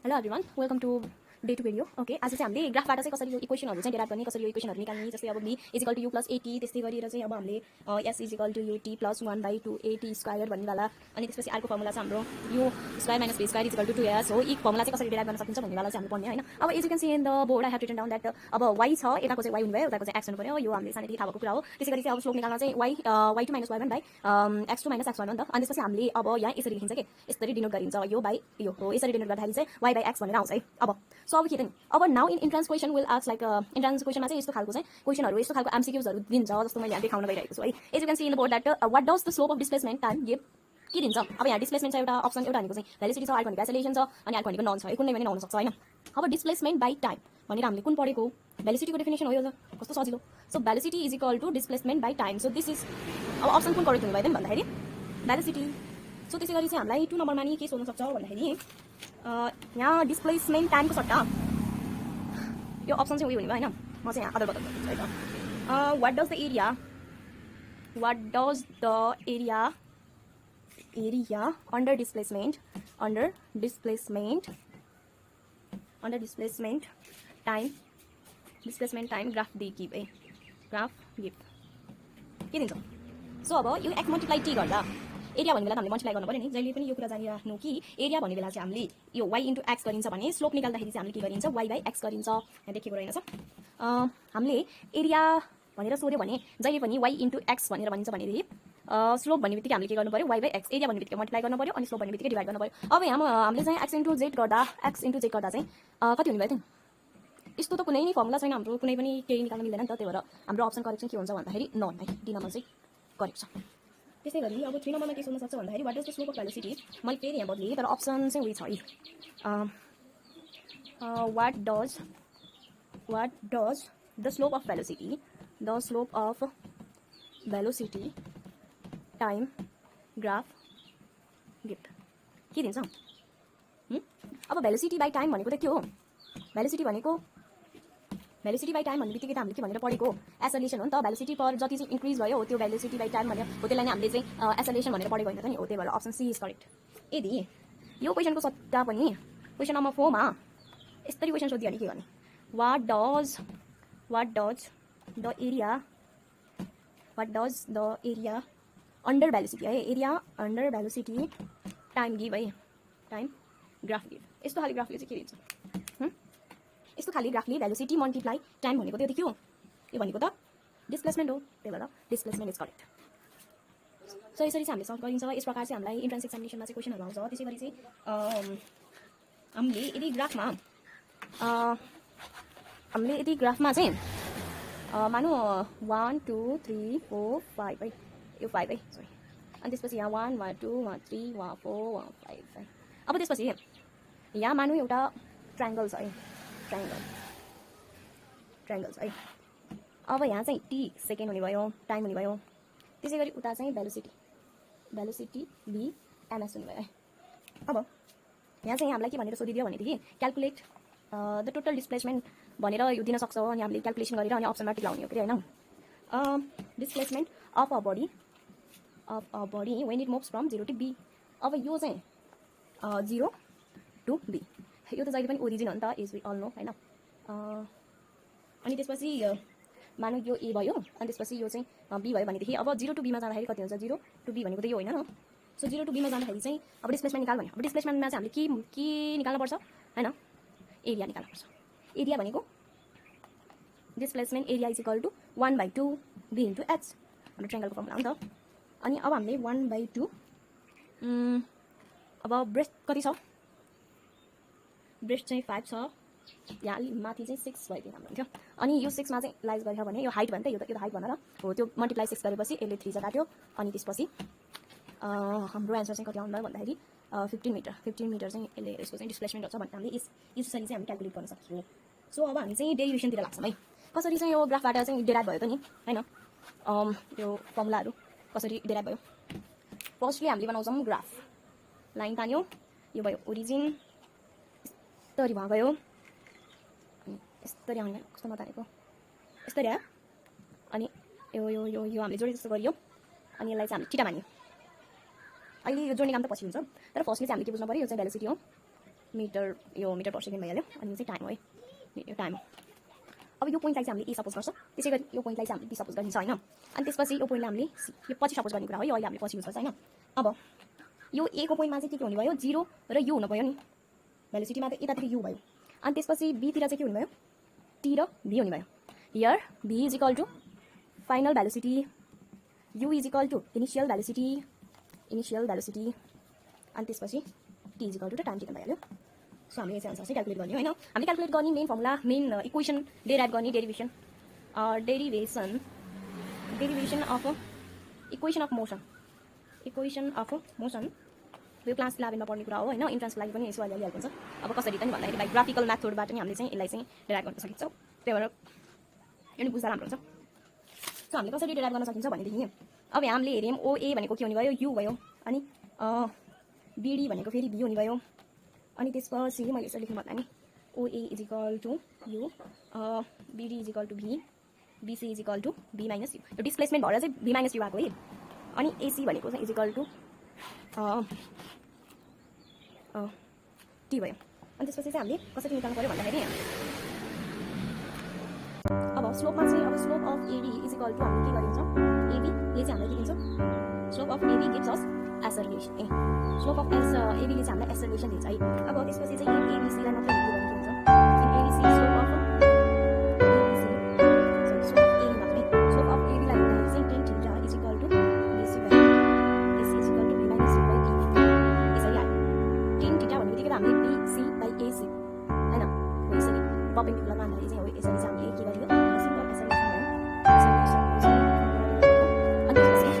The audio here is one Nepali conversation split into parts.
Hello everyone, welcome to day 2 video. Okay, आज चाहिँ हामीले ग्राफबाट चाहिँ कसरी यो इक्वेसनहरु चाहिँ डेराइभ गर्ने, कसरी यो इक्वेसनहरु निकाल्ने, जस्तै अब b = u + at त्यस्तै गरेर चाहिँ अब हामीले s = ut + 1/2at स्क्वायर भन्ने वाला, अनि त्यसपछि अर्को फर्मुला चाहिँ हाम्रो u² - b² = 2s हो। यी फर्मुला चाहिँ कसरी डेराइभ गर्न सकिन्छ भन्ने वाला चाहिँ हामीले पढ्ने हैन। अब as you can see in the board I have written down that अब y छ, यताको चाहिँ y हुनु भयो, उताको चाहिँ x हुनु पर्यो। यो हामीले सानैदेखि थाहा भएको कुरा हो। त्यसैगरी चाहिँ अब स्लोप निकाल्न चाहिँ y2 - y1 / x2 - x1 हो नि त। अनि त्यसपछि हामीले अब यहाँ यसरी लेखिन्छ के, यसरी डिनोट गरिन्छ यो बाइ यो हो। यसरी डिनोट गर्दाखेरि चाहिँ y/x भनेर आउँछ है। अब अब के त नि, अब now in entrance question will ask like entrance क्वेशनमा चाहिँ यस्तो खालको चाहिँ क्वेशनहरु, यस्तो खालको एमसीक्यूजहरु दिन्छ, जस्तो मैले यहाँ देखाउन गइरहेको छु है। As you can see in the board that what does the slope of displacement time give के दिन्छ। अब यहाँ डिस्प्लेसमेन्ट छ, एउटा अप्सन, एउटा भनेको चाहिँ भेलोसिटी छ, अर्को भनेको एक्सेलरेसन छ, अनि अर्को भनेको नन छ। कुनै पनि नहुन सक्छ हैन। अब डिस्प्लेसमेन्ट बाइ टाइम भनेर हामीले कुन पढेको, भेलोसिटीको डेफिनेसन हो यो। कस्तो सजिलो। So velocity is equal to displacement by time. So this is अब अप्सन कुन करेक्ट हुनु भयो त भन्दाखेरि भेलोसिटी। सो त्यसैगरी चाहिँ हामीलाई 2 नम्बरमा नि के सोध्न सक्छ भन्दाखेरि यहाँ डिस्प्लेसमेन्ट टाइमको सट्टा यो अप्सन चाहिँ उयो हुने भयो हैन। म चाहिँ यहाँ अदर बदल गर्छु है त। What does the area under displacement time graph give है, ग्राफ गिभ के दिन्छ। सो अब यो x मल्टिप्लाई t गर्दा एरिया भन्ने बेला हामीले मल्टिप्लाई गर्नु पर्यो नि। जहिले पनि यो कुरा जानिराख्नु कि एरिया भन्ने बेला चाहिँ हामीले यो y * x गरिन्छ भने स्लोप निकाल्दाखेरि चाहिँ हामीले के गरिन्छ, y/x गरिन्छ। यहाँ लेखेको रहेछ। हामीले एरिया भनेर सोध्यो भने जहिले पनि y * x भनेर भनिन्छ भनेदेखि स्लोप भन्ने बित्तिकै हामीले के गर्नु पर्यो, y/x। एरिया भन्ने बित्तिकै मल्टिप्लाई गर्नु पर्यो, अनि स्लोप भन्ने बित्तिकै डिभाइड गर्नु पर्यो। अब यहाँ हामीले चाहिँ x * z गर्दा चाहिँ कति हुने भयो त। यस्तो त कुनै नै फर्मुला छैन हाम्रो, कुनै पनि केही निकाल्न मिल्दैन नि त। त्यही भएर हाम्रो अप्सन करेक्ट चाहिँ के हुन्छ भन्दाखेरि नन है, डी नम्बर चाहिँ करेक्ट छ। त्यसै गरी अब 3 नम्बरमा के सोध्न सक्छ भन्दाखेरि what does the slope of velocity. मैले फेरि यहाँ बदलेँ तर अप्सन चाहिँ उयो छ है। What does the slope of velocity time graph give के दिन्छ। अब भेलोसिटी बाइ टाइम भनेको त के हो, भेलोसिटी बाइ टाइम भन्ने बित्तिकै त हामीले के भनेर पढेको, एसोलेसन हो नि त। भेलोसिटी पर जति चाहिँ इन्क्रिज भयो त्यो भेलोसिटी बाइ टाइम भनेर हो, त्यसलाई नै हामीले चाहिँ एसोलेसन भनेर पढेको होइन त नि हो। त्यही भएर अप्सन सी इज करेक्ट। यदि यो क्वेशनको सट्टा पनि क्वेशन नम्बर 4 मा यसरी क्वेशन सोधियो भने के गर्ने, what does the area under velocity है, area under velocity time give है, टाइम ग्राफ गिभ। यस्तो खाली ग्राफले चाहिँ के दिन्छ, यस्तो खाली ग्राफले भेलोसिटी मल्टिप्लाई टाइम भनेको त्यो के हो, यो भनेको त डिस्प्लेसमेन्ट हो। त्यही भएर डिस्प्लेसमेन्ट इज करेक्ट। सो यसरी चाहिँ हामीले सल्भ गरिन्छ। यस प्रकार चाहिँ हामीलाई इन्ट्रान्स एक्जामिनेसनमा चाहिँ क्वेशनहरु आउँछ। त्यसैगरी चाहिँ हामीले यदि ग्राफमा चाहिँ मानौ 1 2 3 4 5 है, यो 5 है सरी, अनि त्यसपछि यहाँ 1 1 2 1 3 1 4 1 5 है। अब त्यसपछि यहाँ मानौ एउटा ट्रायंगल छ है, ट्रायंगल छ है। अब यहाँ चाहिँ t सेकेन्ड हुने भयो, टाइम हुने भयो। त्यसैगरी उता चाहिँ भेलोसिटी v ms हुने भयो है। अब यहाँ चाहिँ हामीलाई के भनेर सोधिदियो भनेदेखि क्याल्कुलेट द टोटल डिस्प्लेसमेन्ट भनेर यो दिन सक्छ। अनि हामीले क्याल्कुलेसन गरेर अनि अप्सनमा टिक लाउने हो के हैन। Displacement of a body when it moves from 0 to b। अब यो चाहिँ 0 to b, यो त जहिले पनि ओरिजिन हो नि त, इज वी अल नो हैन। अनि त्यसपछि मानौ यो a भयो, अनि त्यसपछि यो चाहिँ b भयो भनेदेखि अब 0 to b मा जाँदाखेरि कति हुन्छ, 0 to b भनेको त यो होइन न। सो 0 to b मा जाँदाखेरि चाहिँ अब डिस्प्लेसमेन्ट निकाल भने, अब डिस्प्लेसमेन्टमा चाहिँ हामीले के निकाल्न पर्छ हैन, एरिया निकाल्न पर्छ। एरिया भनेको displacement area is equal to 1/2 b * h, हाम्रो ट्रायंगलको फर्मुला हो नि त। अनि अब हामीले 1/2 अब ब्रेस्ट कति छ, ब्रेस्ट चाहिँ 5 छ, यहाँ माथि चाहिँ 6 भइदियो राम्रो हुन्थ्यो। अनि यो 6 मा चाहिँ लाइज गरेर भने यो हाइट भन्दै, यो त हाइट भनेर हो, त्यो मल्टिप्लाई 6 गरेपछि यसले 3 काट्यो। अनि त्यसपछि हाम्रो आन्सर चाहिँ कति आउनु भयो भन्दाखेरि 15 मिटर चाहिँ यसले यसको चाहिँ डिस्प्लेसमेन्ट हुन्छ भन्ने हामीले यसरी चाहिँ हामी क्याल्कुलेट गर्न सक्छौँ। सो अब हामी चाहिँ डेरिभेसनतिर लाग्छौँ है, कसरी चाहिँ यो ग्राफबाट चाहिँ डेराइभ भयो त नि हैन। यो फर्मुलाहरू कसरी डेराइभ भयो, फर्स्टली हामीले बनाउँछौँ ग्राफ। लाइन तान्यो, यो भयो ओरिजिन, यस्तरी भए गयो, अनि यस्तरी आउने कस्तो नतानेको, यस्तरी आयो। अनि यो यो यो यो हामीले जोडे जस्तो गरियो, अनि यसलाई चाहिँ हामीले थीटा मान्यो। अहिले यो जोड्ने काम त पछि हुन्छ, तर फर्स्टली चाहिँ हामीले के बुझ्नु पर्यो, यो चाहिँ भेलोसिटी हो, मिटर यो मिटर पर सेकेन्ड भइहाल्यो अनि यो चाहिँ टाइम हो है यो टाइम हो अब यो पोइन्टलाई चाहिँ हामीले ए सपोज गर्छ त्यसै गरी यो पोइन्टलाई चाहिँ हामीले बी सपोज गरिन्छ होइन अनि त्यसपछि यो पोइन्टलाई हामीले यो पछि सपोज गर्ने कुरा हो यो अहिले हामीले पछि युज गर्छ होइन अब यो ए को पोइन्टमा चाहिँ के हुने भयो 0 र यु हुनु भयो नि भेलोसिटीमा त यतातिर यु भयो अनि त्यसपछि बीतिर चाहिँ के हुने भयो टी र भी हुने भयो here v is equal to final velocity u is equal to initial velocity अनि त्यसपछि t is equal to time taken भइहाल्यो सो हामीले यसै अनुसार चाहिँ क्याल्कुलेट गर्ने होइन हामीले क्याल्कुलेट गर्ने main formula main equation derive गर्ने derivation of equation of motion यो क्लास 11 मा पढ्ने कुरा हो होइन इन्ट्रान्सको लागि पनि यसो अलिअलि हेल्प हुन्छ अब कसरी त नि भन्दाखेरि बाइ ग्राफिकल मेथडबाट नि हामीले चाहिँ यसलाई चाहिँ डेराइभ गर्न सकिन्छ त्यही भएर यो नि बुझ्दा राम्रो हुन्छ सो हामीले कसरी डेराइभ गर्न सकिन्छ भनेदेखि अब यहाँ हामीले हेऱ्यौँ ओए भनेको के हुने भयो यु भयो अनि बिडी भनेको फेरि बी हुने भयो अनि त्यसपछि मैले यसो लेख्नु भन्दा नि OA is equal to u BD is equal to v BC is equal to be minus u यो डिस्प्लेसमेन्ट भएर चाहिँ बी माइनस यु आएको है अनि एसी भनेको चाहिँ इज इक्वल टु टी भयो अनि त्यसपछि चाहिँ हामीले कसरी निकाल्नु पऱ्यो भन्दाखेरि अब स्लोपमा चाहिँ अब slope of AD is equal to हामीले के गरिन्छ एबी ले चाहिँ हामीलाई के दिन्छ slope of AB gives us acceleration slope of एबीले चाहिँ हामीलाई एसर्लेसन दिन्छ है अब त्यसपछि चाहिँ एबीसीलाई मात्र के हुन्छ ABC slope of slope of एबीलाई चाहिँ tan theta is equal to BC by AC is equal to be minus C by D यसरी आयो tan थीटा भन्ने बित्तिकै हामीले बीसी बाइ एसी हैन हो यसरी परपेन्डिकुलर मान्दाखेरि चाहिँ हो यसरी चाहिँ हामीले के गरियो सिम्पल एसर्लेसन भयो अनि त्यसपछि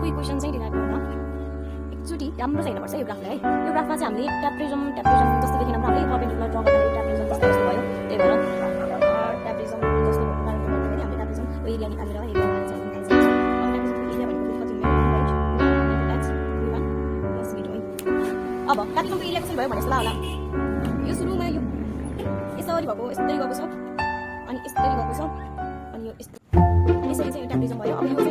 इक्वेसन चाहिँ डिराइभ गर्न एकचोटि राम्रो चाहिँ हेर्नुपर्छ यो ग्राफलाई है यो ग्राफमा चाहिँ हामीले ट्याप्रिजम जस्तो देखिन हामीले परपेन्डिकुलर ड्र गर्दाखेरि ट्याप्रिजम जस्तो भयो त्यही भएर ट्याप्रिजम जस्तो भन्दाखेरि हामीले ट्याप्रिजम एरिया निकालेर एरिया चाहिँ निकाल्छ अब ट्याप्रिजमको एरिया भनेको कति हुन्छ अब ट्याप्रिजमको एरिया कसरी भयो भने जस्तो होला यो सुरुमा यो यसरी भएको यस्तै गएको छ अनि यस्तै गएको छ अनि यो यसरी चाहिँ ट्याप्रिजम भयो अब यो